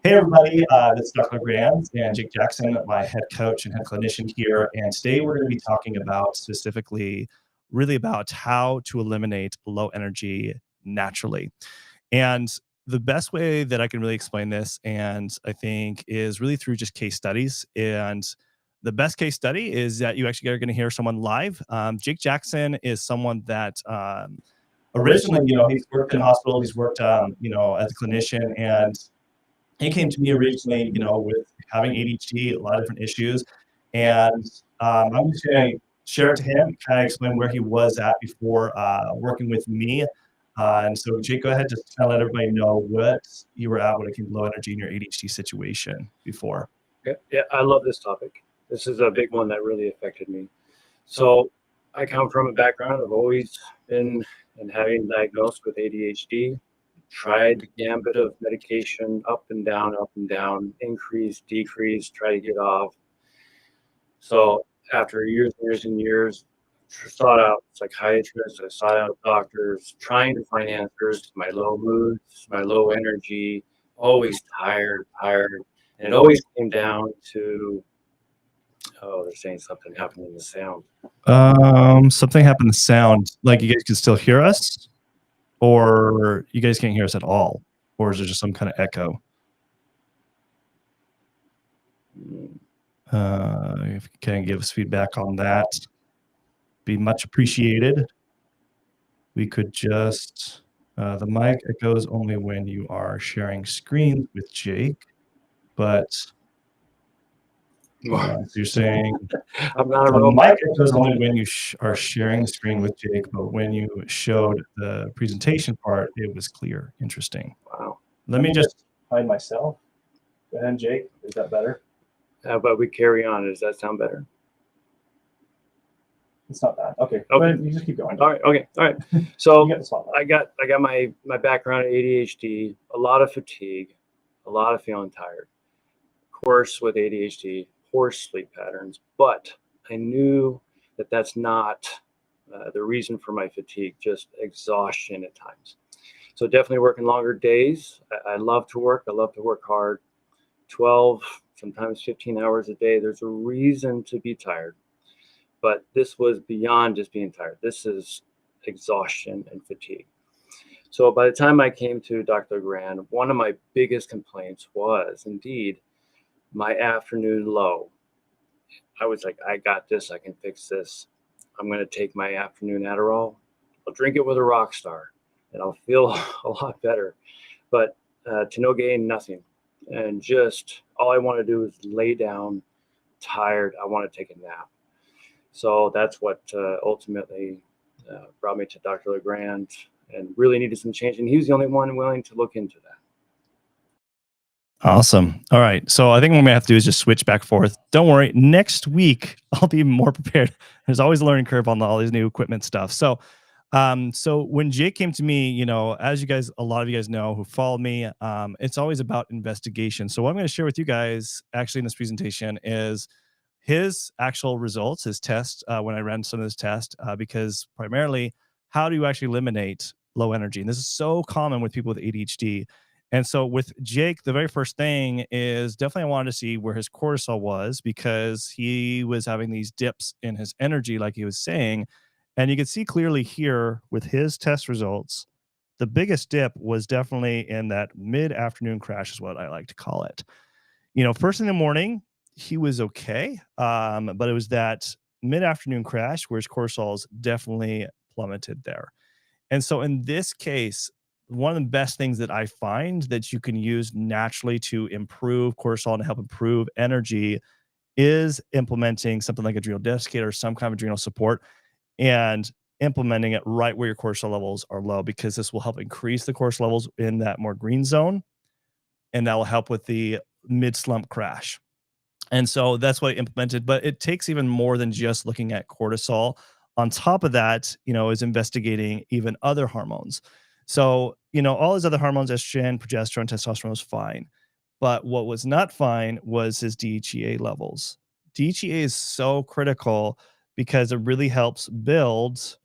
Hey everybody, this is Dr. Grant and Jake Jackson, my head coach and head clinician here. And today we're going to be talking about specifically really about how to eliminate low energy naturally. And the best way that I can really explain this, and I think, is really through just case studies. And the best case study is that you actually are going to hear someone live. Jake Jackson is someone that originally, he's worked in hospitals, he's worked, as a clinician, and he came to me originally, with having ADHD, a lot of different issues. And I'm just going to share it to him, kind of explain where he was at before working with me. And so, Jake, go ahead, just kind of let everybody know what you were at when it came to low energy in your ADHD situation before. Yeah, I love this topic. This is a big one that really affected me. So I come from a background of always been and having diagnosed with ADHD, tried the gambit of medication, up and down, increase, decrease, try to get off. So after years and years and years, sought out psychiatrists, I sought out doctors, trying to find answers to my low moods, my low energy, always tired. And it always came down to, oh, they're saying something happened in the sound. Something happened to sound. Like, you guys can still hear us, or you guys can't hear us at all, or is there just some kind of echo? If you can give us feedback on that, be much appreciated. We could just the mic echoes only when you are sharing screen with Jake, but so you're saying I'm not a the robot. mic echoes only when you are sharing the screen with Jake, but when you showed the presentation part, it was clear. Interesting. Wow. Let me just hide myself. Go ahead, Jake. Is that better? How about we carry on? Does that sound better? It's not bad. Okay. Go ahead. You just keep going. All right. Okay. All right. So I got my background in ADHD, a lot of fatigue, a lot of feeling tired. Of course, with ADHD, poor sleep patterns, but I knew that that's not the reason for my fatigue, just exhaustion at times. So definitely working longer days. I love to work. I love to work hard, 12, sometimes 15 hours a day. There's a reason to be tired. But this was beyond just being tired. This is exhaustion and fatigue. So by the time I came to Dr. Grand, one of my biggest complaints was indeed my afternoon low. I was like, I got this. I can fix this. I'm going to take my afternoon Adderall. I'll drink it with a rock star and I'll feel a lot better. But to no gain, nothing. And just all I want to do is lay down, tired. I want to take a nap. So that's what ultimately brought me to Dr. LeGrand and really needed some change. And he was the only one willing to look into that. Awesome. All right. So I think what I'm going to have to do is just switch back and forth. Don't worry. Next week, I'll be more prepared. There's always a learning curve on all these new equipment stuff. So when Jake came to me, as a lot of you guys know who follow me, it's always about investigation. So what I'm going to share with you guys actually in this presentation is his actual results, his test, when I ran some of this test, because primarily, how do you actually eliminate low energy? And this is so common with people with ADHD. And so with Jake, the very first thing is definitely I wanted to see where his cortisol was, because he was having these dips in his energy, like he was saying. And you can see clearly here with his test results, the biggest dip was definitely in that mid-afternoon crash, is what I like to call it. First in the morning, he was okay. But it was that mid-afternoon crash where his cortisol's definitely plummeted there. And so in this case, one of the best things that I find that you can use naturally to improve cortisol and help improve energy is implementing something like adrenal desiccator or some kind of adrenal support, and implementing it right where your cortisol levels are low, because this will help increase the cortisol levels in that more green zone, and that will help with the mid-slump crash. And so that's what I implemented, but it takes even more than just looking at cortisol. On top of that, is investigating even other hormones. So, all his other hormones, estrogen, progesterone, testosterone, was fine. But what was not fine was his DHEA levels. DHEA is so critical because it really helps build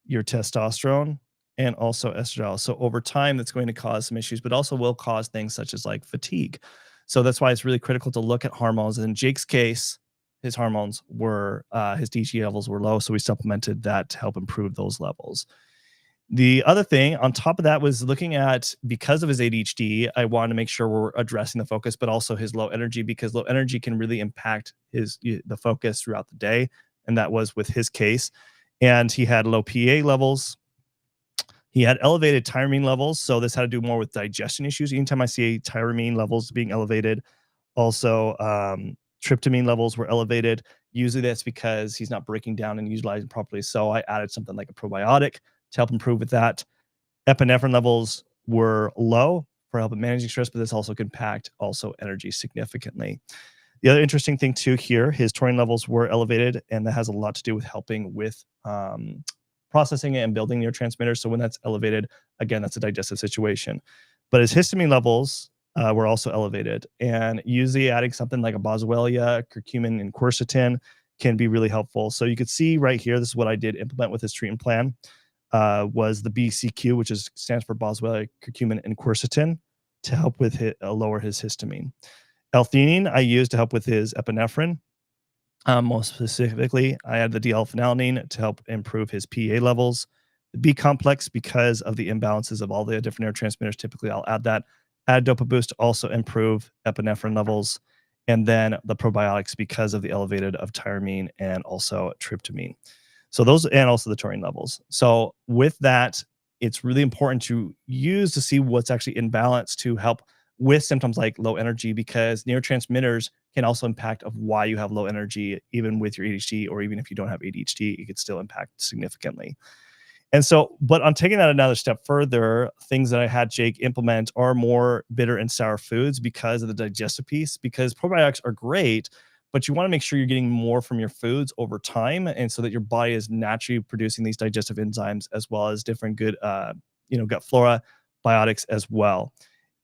your testosterone and also estradiol. So over time, that's going to cause some issues, but also will cause things such as like fatigue. So that's why it's really critical to look at hormones. In Jake's case, his hormones were his DHEA levels were low, so we supplemented that to help improve those levels. The other thing on top of that was looking at, because of his ADHD, I wanted to make sure we're addressing the focus, but also his low energy, because low energy can really impact the focus throughout the day, and that was with his case. And he had low PA levels. He had elevated tyramine levels, so this had to do more with digestion issues. Anytime I see tyramine levels being elevated, also tryptamine levels were elevated. Usually that's because he's not breaking down and utilizing properly. So I added something like a probiotic to help improve with that. Epinephrine levels were low for helping managing stress, but this also can impact also energy significantly. The other interesting thing too here, his taurine levels were elevated, and that has a lot to do with helping with processing and building neurotransmitters. So when that's elevated, again, that's a digestive situation. But his histamine levels were also elevated, and usually adding something like a boswellia, curcumin, and quercetin can be really helpful. So you could see right here, this is what I did implement with his treatment plan, was the BCQ, which stands for boswellia, curcumin, and quercetin, to help with lower his histamine. L-theanine I used to help with his epinephrine. Most specifically, I had the D-L-phenylalanine to help improve his PA levels. The B complex, because of the imbalances of all the different neurotransmitters, typically I'll add that. Add Dopa Boost to also improve epinephrine levels. And then the probiotics, because of the elevated of tyramine and also tryptamine. So those, and also the taurine levels. So with that, it's really important to use to see what's actually in balance to help with symptoms like low energy, because neurotransmitters can also impact of why you have low energy, even with your ADHD, or even if you don't have ADHD, it could still impact significantly. And so, but on taking that another step further, things that I had Jake implement are more bitter and sour foods because of the digestive piece, because probiotics are great, but you want to make sure you're getting more from your foods over time, and so that your body is naturally producing these digestive enzymes, as well as different good, gut flora, biotics as well.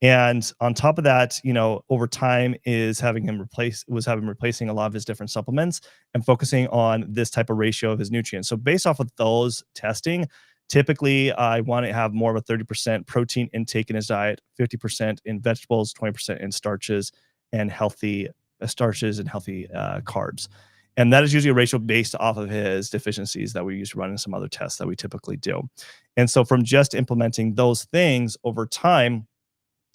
And on top of that, over time was having him replacing a lot of his different supplements and focusing on this type of ratio of his nutrients. So based off of those testing, typically I want to have more of a 30% protein intake in his diet, 50% in vegetables, 20% in starches and healthy carbs. And that is usually a ratio based off of his deficiencies that we use to run in some other tests that we typically do. And so from just implementing those things over time,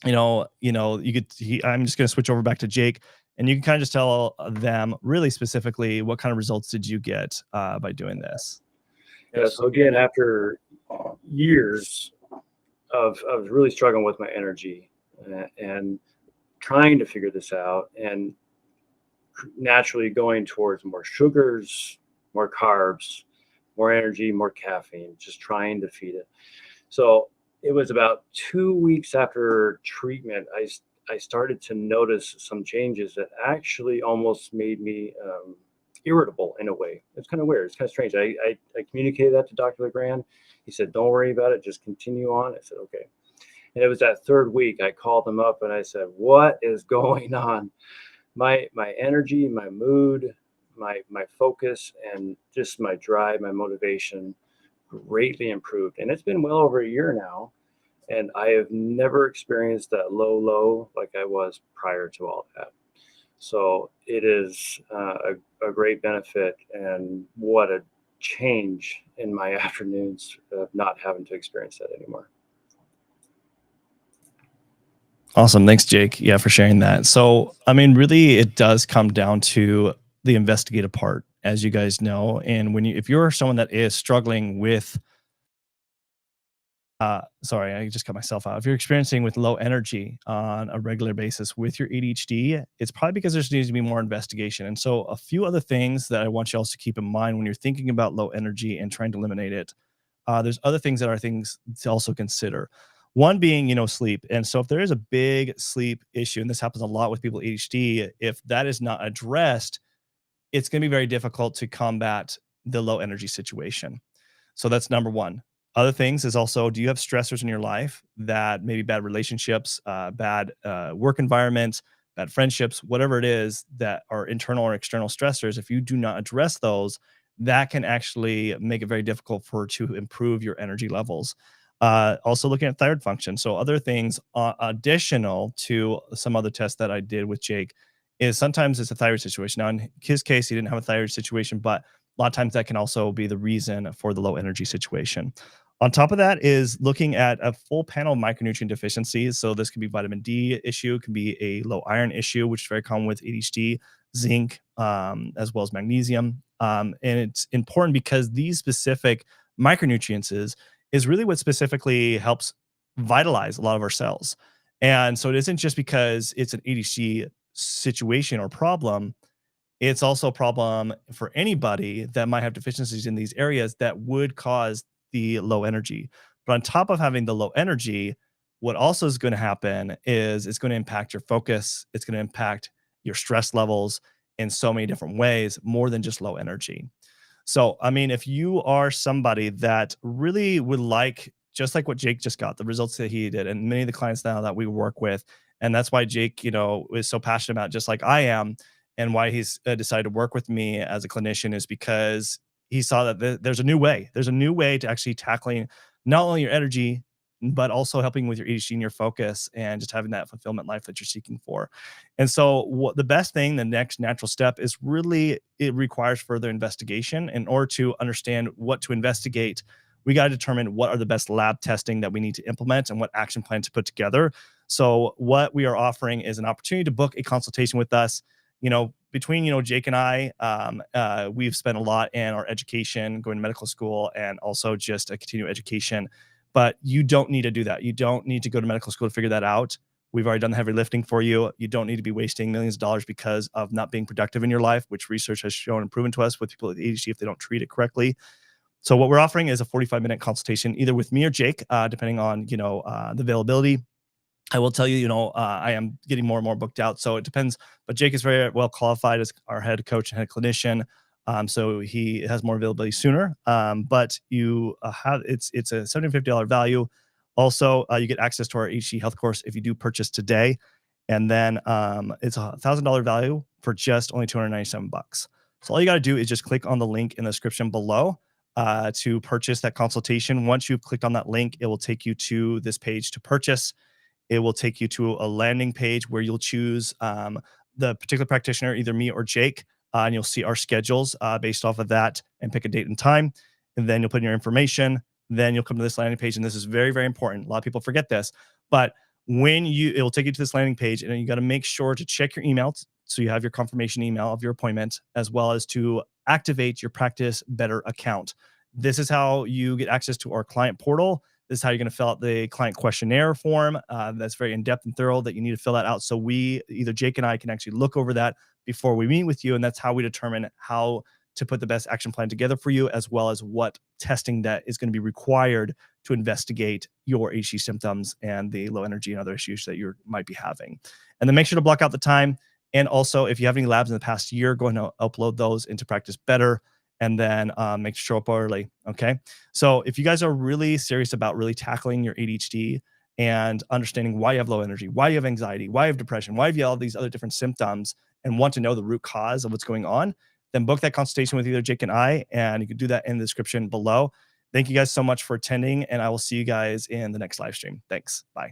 I'm just going to switch over back to Jake, and you can kind of just tell them really specifically what kind of results did you get by doing this. Yeah. So again, after years of really struggling with my energy and trying to figure this out, and naturally going towards more sugars, more carbs, more energy, more caffeine, just trying to feed it. So it was about 2 weeks after treatment, I started to notice some changes that actually almost made me irritable in a way. It's kind of weird. It's kind of strange. I communicated that to Dr. Legrand. He said, "Don't worry about it. Just continue on." I said, "Okay." And it was that third week I called him up and I said, "What is going on?" My energy, my mood, my focus, and just my drive, my motivation greatly improved. And it's been well over a year now, and I have never experienced that low like I was prior to all that. So it is a great benefit, and what a change in my afternoons of not having to experience that anymore. Awesome. Thanks, Jake. Yeah, for sharing that. So, I mean, really, it does come down to the investigative part, as you guys know. And if you're someone that is struggling with, sorry, I just cut myself out. If you're experiencing with low energy on a regular basis with your ADHD, it's probably because there needs to be more investigation. And so, a few other things that I want you also to keep in mind when you're thinking about low energy and trying to eliminate it. There's other things that are things to also consider. One being, sleep. And so if there is a big sleep issue, and this happens a lot with people with ADHD, if that is not addressed, it's going to be very difficult to combat the low energy situation. So that's number one. Other things is also, do you have stressors in your life that maybe bad relationships, bad work environment, bad friendships, whatever it is that are internal or external stressors? If you do not address those, that can actually make it very difficult to improve your energy levels. Also looking at thyroid function. So other things additional to some other tests that I did with Jake is sometimes it's a thyroid situation. Now in his case, he didn't have a thyroid situation, but a lot of times that can also be the reason for the low energy situation. On top of that is looking at a full panel of micronutrient deficiencies. So this could be vitamin D issue, it can be a low iron issue, which is very common with ADHD, zinc, as well as magnesium. And it's important because these specific micronutrients is really what specifically helps vitalize a lot of our cells. And so it isn't just because it's an ADHD situation or problem, it's also a problem for anybody that might have deficiencies in these areas that would cause the low energy. But on top of having the low energy, what also is going to happen is it's going to impact your focus, it's going to impact your stress levels in so many different ways, more than just low energy. So, I mean, if you are somebody that really would like, just like what Jake just got, the results that he did, and many of the clients now that we work with, and that's why Jake, is so passionate about, just like I am, and why he's decided to work with me as a clinician is because he saw that there's a new way. There's a new way to actually tackling not only your energy, but also helping with your ADHD and your focus and just having that fulfillment life that you're seeking for. And so what the best thing, the next natural step is really it requires further investigation. In order to understand what to investigate, we got to determine what are the best lab testing that we need to implement and what action plan to put together. So what we are offering is an opportunity to book a consultation with us. Between Jake and I, we've spent a lot in our education, going to medical school, and also just a continuing education. But you don't need to do that. You don't need to go to medical school to figure that out. We've already done the heavy lifting for you. You don't need to be wasting millions of dollars because of not being productive in your life, which research has shown and proven to us with people with ADHD if they don't treat it correctly. So what we're offering is a 45-minute consultation, either with me or Jake, depending on the availability. I will tell you, I am getting more and more booked out, so it depends. But Jake is very well qualified as our head coach and head clinician, so he has more availability sooner. But you have it's a $750 value. Also, you get access to our HD Health course if you do purchase today, and then it's a $1,000 value for just only $297. So all you got to do is just click on the link in the description below to purchase that consultation. Once you've clicked on that link, it will take you to this page to purchase. It will take you to a landing page where you'll choose the particular practitioner, either me or Jake, and you'll see our schedules based off of that and pick a date and time. And then you'll put in your information. Then you'll come to this landing page. And this is very, very important. A lot of people forget this. But it will take you to this landing page, and you got to make sure to check your emails. So you have your confirmation email of your appointment, as well as to activate your Practice Better account. This is how you get access to our client portal. This is how you're going to fill out the client questionnaire form. That's very in-depth and thorough that you need to fill that out. So either Jake and I can actually look over that before we meet with you. And that's how we determine how to put the best action plan together for you, as well as what testing that is going to be required to investigate your HD symptoms and the low energy and other issues that you might be having. And then make sure to block out the time. And also, if you have any labs in the past year, go ahead and upload those into Practice Better, and then make sure to show up early. Okay. So if you guys are really serious about really tackling your ADHD and understanding why you have low energy, why you have anxiety, why you have depression, why you have all these other different symptoms, and want to know the root cause of what's going on, then book that consultation with either Jake and I, and you can do that in the description below. Thank you guys so much for attending, and I will see you guys in the next live stream. Thanks. Bye.